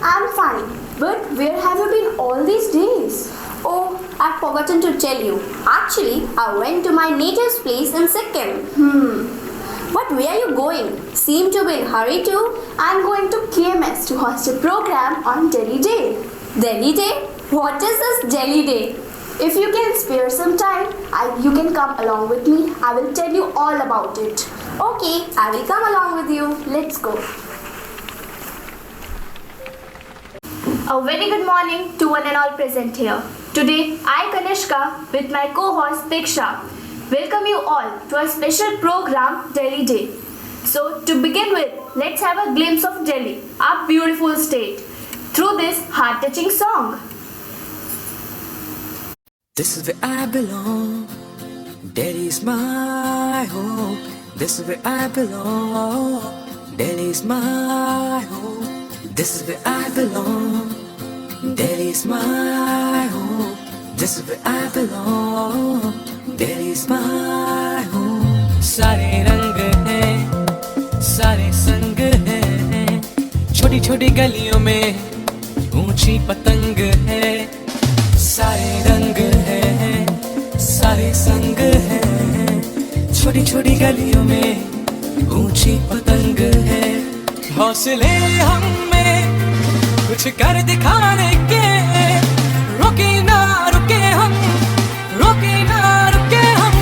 I'm fine. But where have you been all these days? Oh, I've forgotten to tell you. Actually, I went to my native place in Sikkim. But where are you going? Seem to be in hurry too. I'm going to KMS to host a program on Delhi Day. Delhi Day? What is this Delhi Day? If you can spare some time, you can come along with me. I will tell you all about it. Okay, I will come along with you. Let's go. A very good morning to one and all present here. Today, I, Kanishka, with my co-host Diksha, welcome you all to a special program, Delhi Day. So, to begin with, let's have a glimpse of Delhi, our beautiful state, through this heart-touching song. This is where I belong. Delhi's my home. This is where I belong. Delhi's my home. This is where I belong. Delhi's my home. This is where I belong. Delhi's my home. सारे रंग हैं, सारे संग हैं, छोटी छोटी गलियों में ऊंची पतंग है. सारे रंग हैं, सारे संग हैं, छोटी छोटी गलियों में ऊंची पतंग है. हौसले हम में कुछ कर दिखाने के, रुके ना रुके हम, रुके ना रुके हम.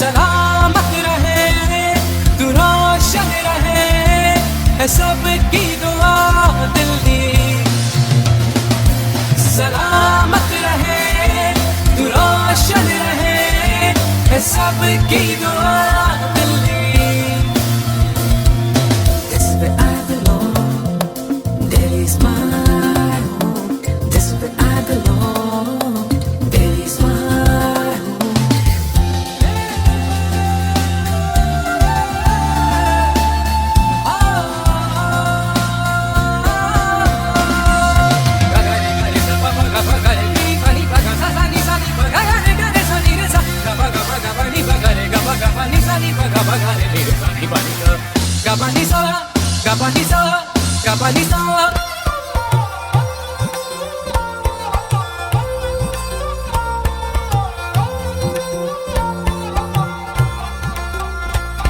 सलामत रहे तू, रोशन रहे है सबकी दुआ दिल्ली. सलामत रहे तू, रोशन रहे है सबकी दुआ Delhi. This is where I belong. Delhi's my home. This is where I belong. Delhi's my home.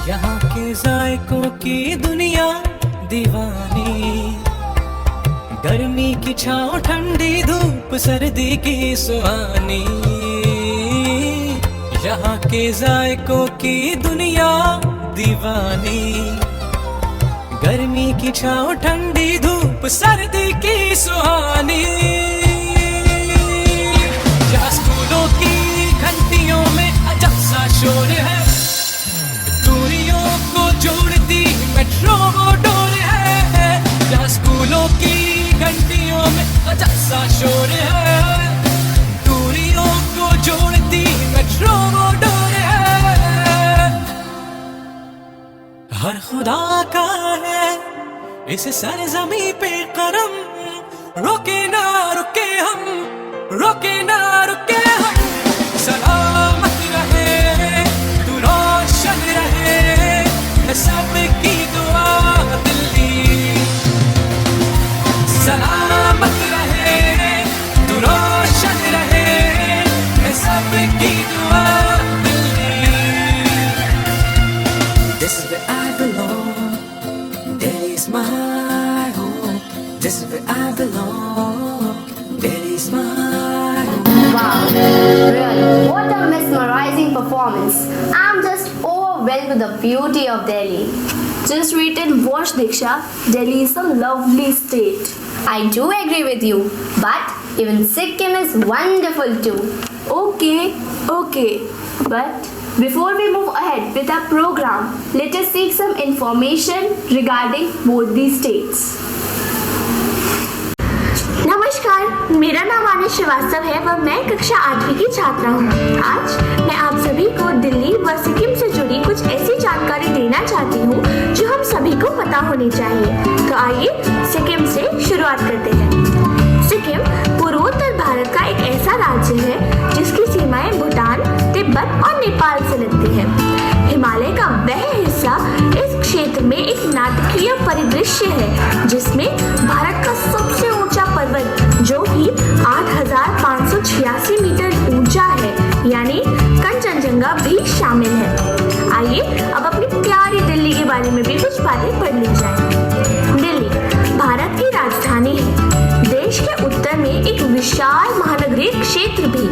यहाँ के जायकों की दुनिया दीवानी, गर्मी की छाँव, ठंडी धूप, सर्दी की सुहानी. यहाँ के जायकों की दुनिया दीवानी, गर्मी की छाँव, ठंडी धूप, सर्दी की सुहानी. जहाँ स्कूलों की घंटियों में अजब सा शोर है, दूरियों को जोड़ती मेट्रो डोर है. जहाँ स्कूलों की घंटियों में अजब सा शोर है, दूरियों को जोड़ती मेट्रो डोर है. हर खुदा का है इस सरजमी पे करम, रुके ना रुके हम, रुके ना रुके हम. सलामत रहे तू, रोशन रहे है सबकी दुआ दिल्ली. सलामत रहे तू, रोशन रहे है सबकी दुआ Delhi. This is where I belong. Delhi's my home. This is where I belong. Delhi's my home. Wow, really, what a mesmerizing performance. I'm just overwhelmed with the beauty of Delhi. Just read and watch, Diksha. Delhi is a lovely state. I do agree with you, but even Sikkim is wonderful too. Okay. But before we move ahead with our program, let us seek some information regarding both these states. नमस्कार, मेरा नाम आनिश श्रीवास्तव है व मैं कक्षा 8वीं की छात्रा हूँ. आज मैं आप सभी को दिल्ली व सिक्किम से जुड़ी कुछ ऐसी जानकारी देना चाहती हूँ जो हम सभी को पता होनी चाहिए. तो आइए सिक्किम से शुरुआत करते हैं. सिक्किम पूर्वोत्तर भारत का एक ऐसा राज्य है जिसकी सीमाएं भूटान, तिब्बत और नेपाल से लगती है. हिमालय का वह हिस्सा इस क्षेत्र में एक नाटकीय परिदृश्य है जिसमें भारत का सबसे शामिल है। आइए अब अपनी प्यारी दिल्ली के बारे में भी कुछ बातें पढ़ ली जाए। दिल्ली भारत की राजधानी है। देश के उत्तर में एक विशाल महानगरीय क्षेत्र भी।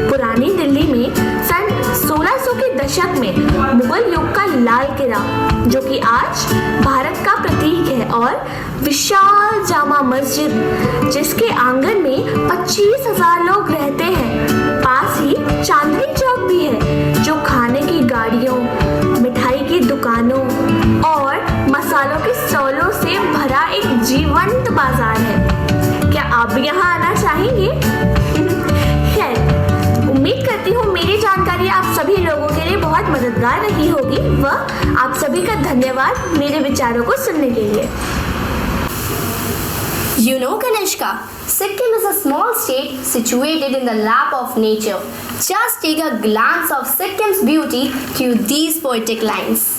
पुरानी दिल्ली में सन 1600 के दशक में मुगल युग का लाल किला, जो कि आज भारत का प्रतीक है, और विशाल जामा मस्जिद जिसके आंगन में 25,000 लोग रहते हैं। पास ही चांदनी चौक भी है, जो खाने की गाड़ियों, मिठाई की दुकानों और मसालों के स्टॉलों से भरा एक जीवंत बाजार है। क्या आप भी यहाँ आना चाहेंगे? खैर, उम्मीद करती हूँ मेरी जानकारी आप सभी लोगों के लिए बहुत मददगार रही होगी। वह आप सभी का धन्यवाद मेरे विचारों को सुनने के लिए। You know, Kanishka, Sikkim is a small state situated in the lap of nature. Just take a glance of Sikkim's beauty through these poetic lines.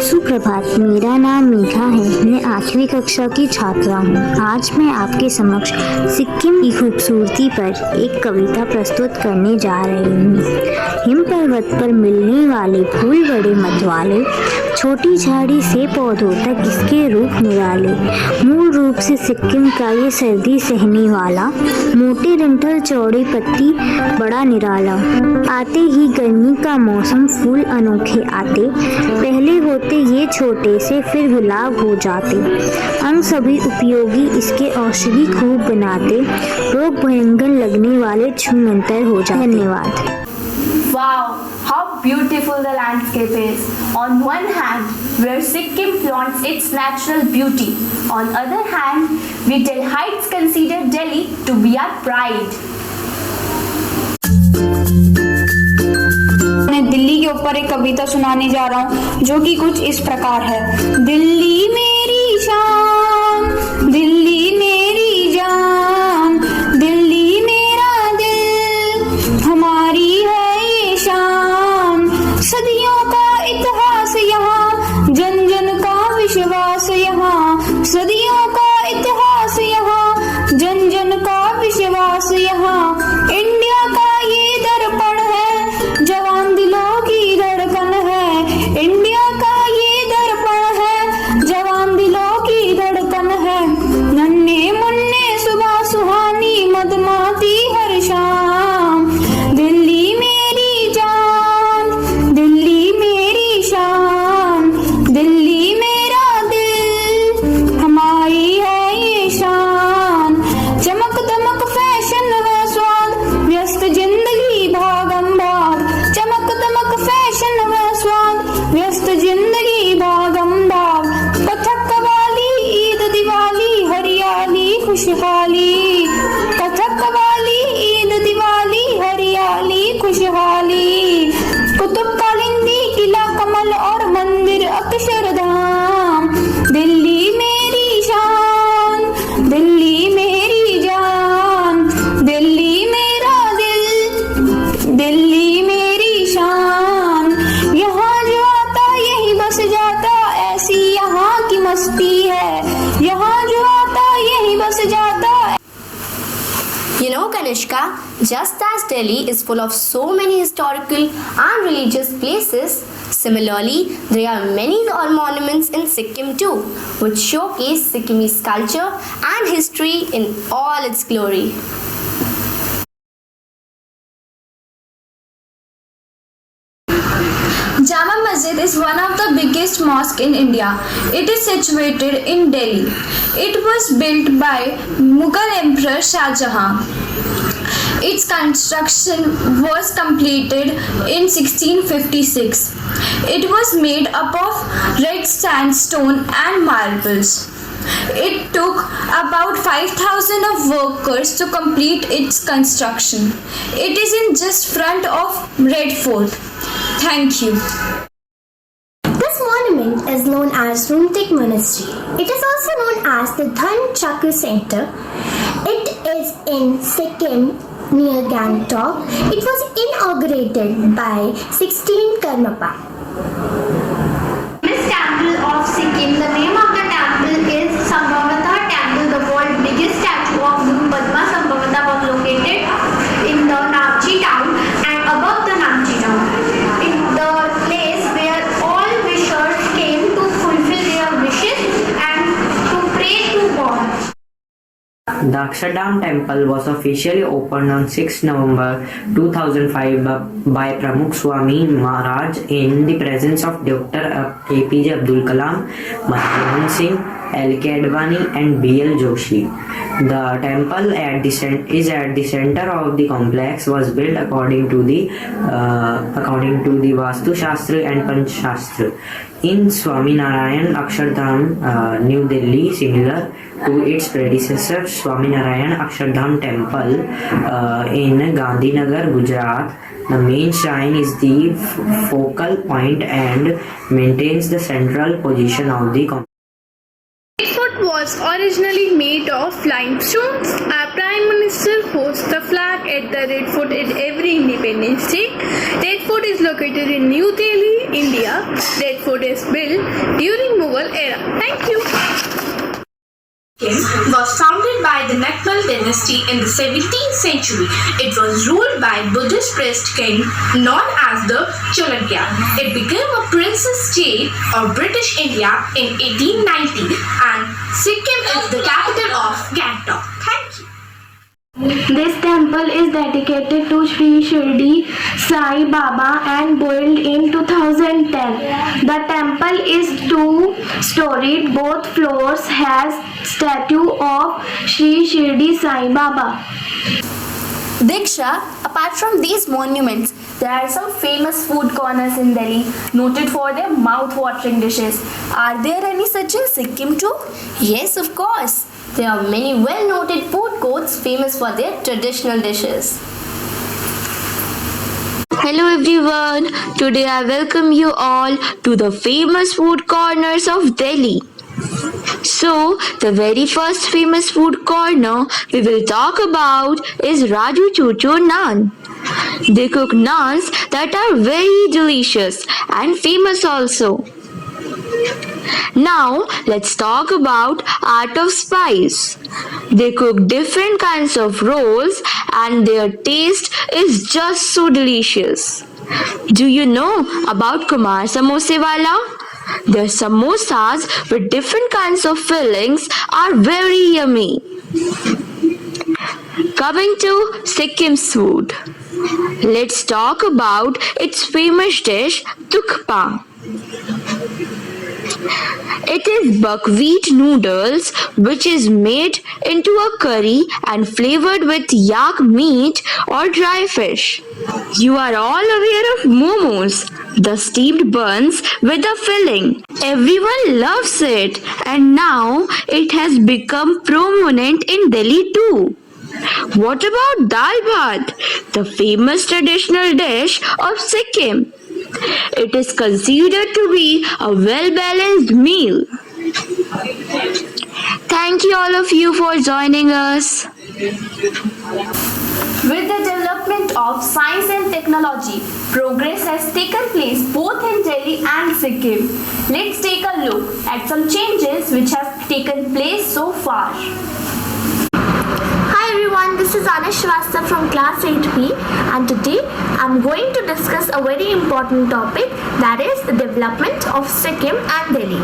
सुप्रभात, मेरा नाम मीठा है। मैं 8वीं कक्षा की छात्रा हूँ। आज मैं आपके समक्ष सिक्किम की खूबसूरती पर एक कविता प्रस्तुत करने जा रही हूँ। हिम पर्वत पर मिलने वाले फूल बड़े मतवाले, छोटी झाड़ी से पौधों तक इसके रूप निराले। मूल रूप से सिक्किम का ये सर्दी सहने वाला, मोटे डंठल चौड़ी पत्ती बड़ा निराला। आते ही गर्मी का मौसम, फूल अनोखे आते, पहले होते ये छोटे से फिर गुलाब हो जाते। अंग सभी उपयोगी इसके औषधि खूब बनाते, रोग भयंकर लगने वाले छूमंतर हो जाते। धन्यवाद। Wow, how beautiful the landscape is. On one hand, where Sikkim flaunts its natural beauty. On other hand, we tell heights consider Delhi to be our pride. मैं दिल्ली के ऊपर एक कविता सुनाने जा रहा हूँ, जो कि कुछ इस प्रकार है। दिल्ली मेरी शान, दिल्ली मेरी जान, दिल्ली मेरा दिल, हमारी है ये शान। सदियों का इतिहास यहाँ, जन जन का विश्वास यहाँ। सदियों का इतिहास यहाँ, जन जन का विश्वास यहाँ। इंडिया का ये दर्पण है, जवान दिलों की धड़कन है। इंडिया का ये दर्पण है, जवान दिलों की धड़कन है। नन्हे मुन्ने सुबह सुहानी, मदमाती हर शाम। दिल्ली मेरी जान, दिल्ली मेरी शान, दिल्ली मेरा दिल, हमारी है ये शान। चमक दमक फैशन व स्वाद, व्यस्त जिंदगी भागम भाग। चमक दमक फैशन व स्वाद, व्यस्त जिंदगी भागम भाग। कथक कव्वाली, ईद दिवाली, हरियाली खुशहाली। कथक कव्वाली, ईद दिवाली, हरियाली खुशहाली। कुतुब कालिंदी, किला कमल और मंदिर अक्षरधाम। दिल्ली मेरी शान, दिल्ली मेरी जान, दिल्ली मेरा दिल, दिल्ली मेरी शान। यहाँ जो आता यही बस जाता, ऐसी यहाँ की मस्ती है। यहाँ जो आता यही बस जाता। You know, Kanishka, just as Delhi is full of so many historical and religious places, similarly, there are many monuments in Sikkim too, which showcase Sikkimese culture and history in all its glory. Jama Masjid is one of the biggest mosques in India. It is situated in Delhi. It was built by Mughal Emperor Shah Jahan. Its construction was completed in 1656. It was made up of red sandstone and marbles. It took about 5,000 of workers to complete its construction. It is in just front of Red Fort. Thank you. This monument is known as Rumtek Monastery. It is also known as the Dhan Chakra Center. It is in Sikkim near Gangtok. It was inaugurated by 16 Karmapa. This temple of Sikkim, the name of the temple is Sambhavata Temple. The world's biggest statue of Guru Padma Sambhavata was located in the Namchi town. The Akshardham temple was officially opened on 6 November 2005 by Pramukh Swami Maharaj in the presence of Dr. APJ Abdul Kalam, Manmohan Singh, L.K. Advani and B.L. Joshi. The temple is at the center of the complex, was built according to the Vastu Shastra and Panch Shastra in Swaminarayan Akshardham, New Delhi, similar to its predecessor Swaminarayan Akshardham temple in Gandhinagar, Gujarat. The main shrine is the focal point and maintains the central position of the complex. Red Fort was originally made of limestone. Our Prime Minister hosts the flag at the Red Fort at every Independence Day. Red Fort is located in New Delhi, India. Red Fort is built during Mughal era. Thank you. Sikkim was founded by the Nagpal dynasty in the 17th century. It was ruled by Buddhist priest king known as the Cholakya. It became a princess state of British India in 1890 and Sikkim is the capital of Gangtok. Thank you. This temple is dedicated to Sri Shirdi Sai Baba and built in 2010. The temple is two-storied. Both floors has statue of Sri Shirdi Sai Baba. Diksha, apart from these monuments, there are some famous food corners in Delhi noted for their mouth-watering dishes. Are there any such in Sikkim too? Yes, of course. There are many well-noted food courts famous for their traditional dishes. Hello everyone, today I welcome you all to the famous food corners of Delhi. So, the very first famous food corner we will talk about is Raju Chuchu Naan. They cook naans that are very delicious and famous also. Now, let's talk about Art of Spice. They cook different kinds of rolls and their taste is just so delicious. Do you know about Kumar Samosewala? Their samosas with different kinds of fillings are very yummy. Coming to Sikkim's food. Let's talk about its famous dish, Tukpa. It is buckwheat noodles which is made into a curry and flavored with yak meat or dry fish. You are all aware of momos, the steamed buns with a filling. Everyone loves it and now it has become prominent in Delhi too. What about dal bhat, the famous traditional dish of Sikkim? It is considered to be a well-balanced meal. Thank you all of you for joining us. With the development of science and technology, progress has taken place both in Delhi and Sikkim. Let's take a look at some changes which have taken place so far. Hi everyone, this is Anish Shrivastava from class 8B and today I'm going to discuss a very important topic, that is the development of Sikkim and Delhi.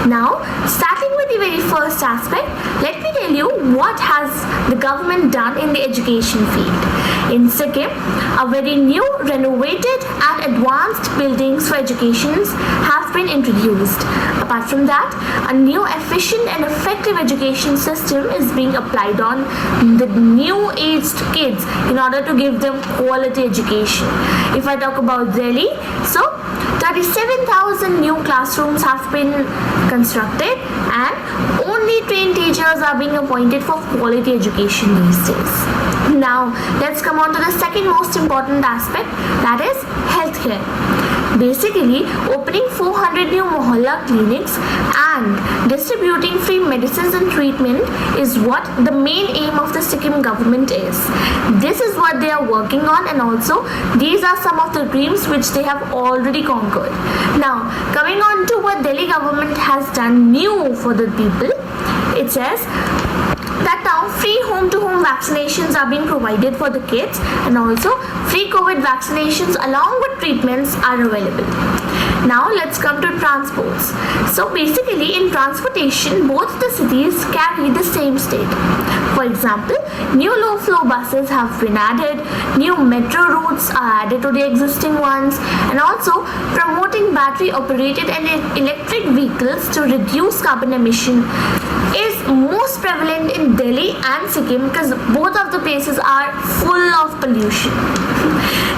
Now, starting with the very first aspect, let me tell you what has the government done in the education field. In Sikkim, a very new, renovated and advanced buildings for education have been introduced. Apart from that, a new efficient and effective education system is being applied on the new aged kids in order to give them quality education. If I talk about Delhi, so 37,000 new classrooms have been constructed and only trained teachers are being appointed for quality education these days. Now, let's come on to the second most important aspect, that is healthcare. Basically, opening 400 new mohalla clinics and distributing free medicines and treatment is what the main aim of the Sikkim government is. This is what they are working on and also these are some of the dreams which they have already conquered. Now, coming on to what Delhi government has done new for the people, it says that now free home-to-home vaccinations are being provided for the kids and also free COVID vaccinations along with treatments are available. Now let's come to transports. So basically in transportation, both the cities carry the same state. For example, new low flow buses have been added, new metro routes are added to the existing ones, and also promoting battery operated and electric vehicles to reduce carbon emission is most prevalent in Delhi and Sikkim because both of the places are full of pollution.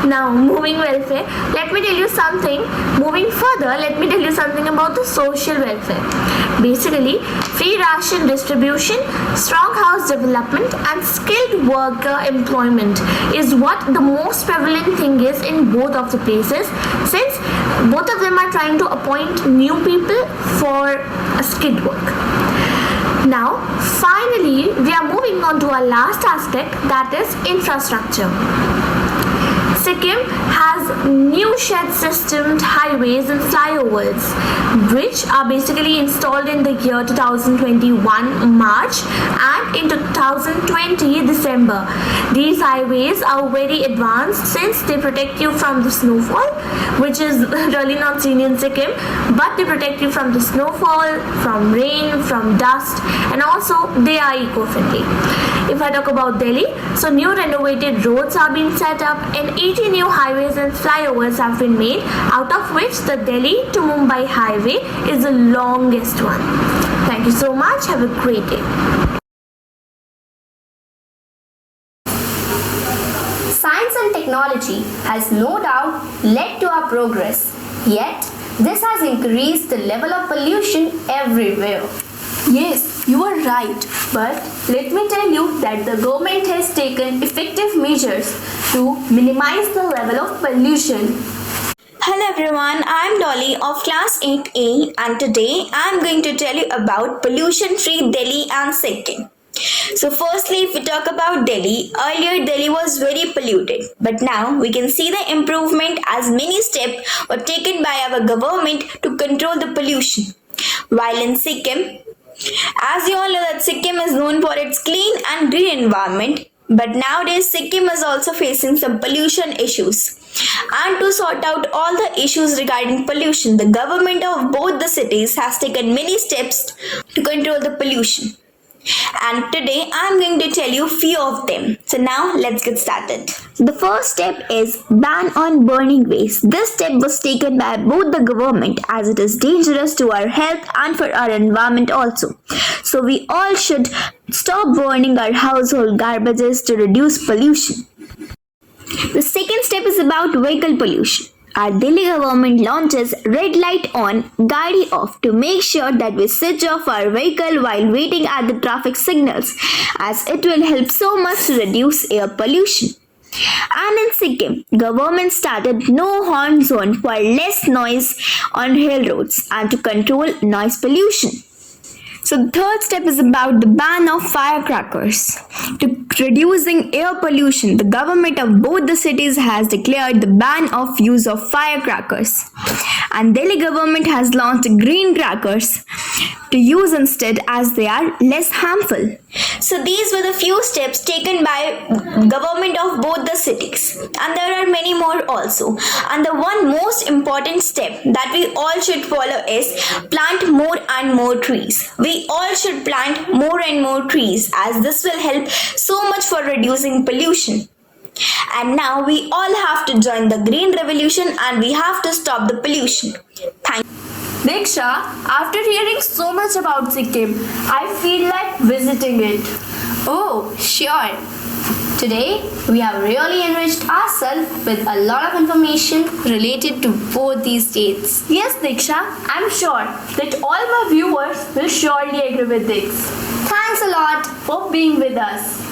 Now moving welfare, let me tell you something. Moving further, let me tell you something about the social welfare. Basically, free ration distribution, strong house development and skilled worker employment is what the most prevalent thing is in both of the places, since both of them are trying to appoint new people for a skilled work. Now, finally, we are moving on to our last aspect, that is infrastructure. Sikkim has new shed systemed highways and flyovers, which are basically installed in the year 2021 March and in 2020 December. These highways are very advanced since they protect you from the snowfall, which is really not seen in Sikkim, but they protect you from the snowfall, from rain, from dust, and also they are eco-friendly. If I talk about Delhi, so new renovated roads are being set up and 80 new highways and flyovers have been made, out of which the Delhi to Mumbai highway is the longest one. Thank you so much. Have a great day. Science and technology has no doubt led to our progress, yet this has increased the level of pollution everywhere. Yes, you are right. But let me tell you that the government has taken effective measures to minimize the level of pollution. Hello everyone, I am Dolly of class 8A and today I am going to tell you about pollution-free Delhi and Sikkim. So firstly, if we talk about Delhi, earlier Delhi was very polluted, but now we can see the improvement as many steps were taken by our government to control the pollution. While in Sikkim, as you all know that Sikkim is known for its clean and green environment, but nowadays Sikkim is also facing some pollution issues. And to sort out all the issues regarding pollution, the government of both the cities has taken many steps to control the pollution. And today I am going to tell you few of them. So now let's get started. The first step is ban on burning waste. This step was taken by both the government as it is dangerous to our health and for our environment also. So we all should stop burning our household garbages to reduce pollution. The second step is about vehicle pollution. Our Delhi government launches red light on, gadi off to make sure that we switch off our vehicle while waiting at the traffic signals, as it will help so much to reduce air pollution. And in Sikkim, government started no horn zone for less noise on rail roads and to control noise pollution. So the third step is about the ban of firecrackers. To reducing air pollution, the government of both the cities has declared the ban of use of firecrackers. And Delhi government has launched green crackers to use instead as they are less harmful. So these were the few steps taken by government of both the cities. And there are many more also. And the one most important step that we all should follow is plant more and more trees. We all should plant more and more trees as this will help so much for reducing pollution. And now we all have to join the green revolution and we have to stop the pollution. Thank you. Diksha, after hearing so much about Sikkim, I feel like visiting it. Oh, sure. Today, we have really enriched ourselves with a lot of information related to both these states. Yes, Diksha, I'm sure that all my viewers will surely agree with this. Thanks a lot for being with us.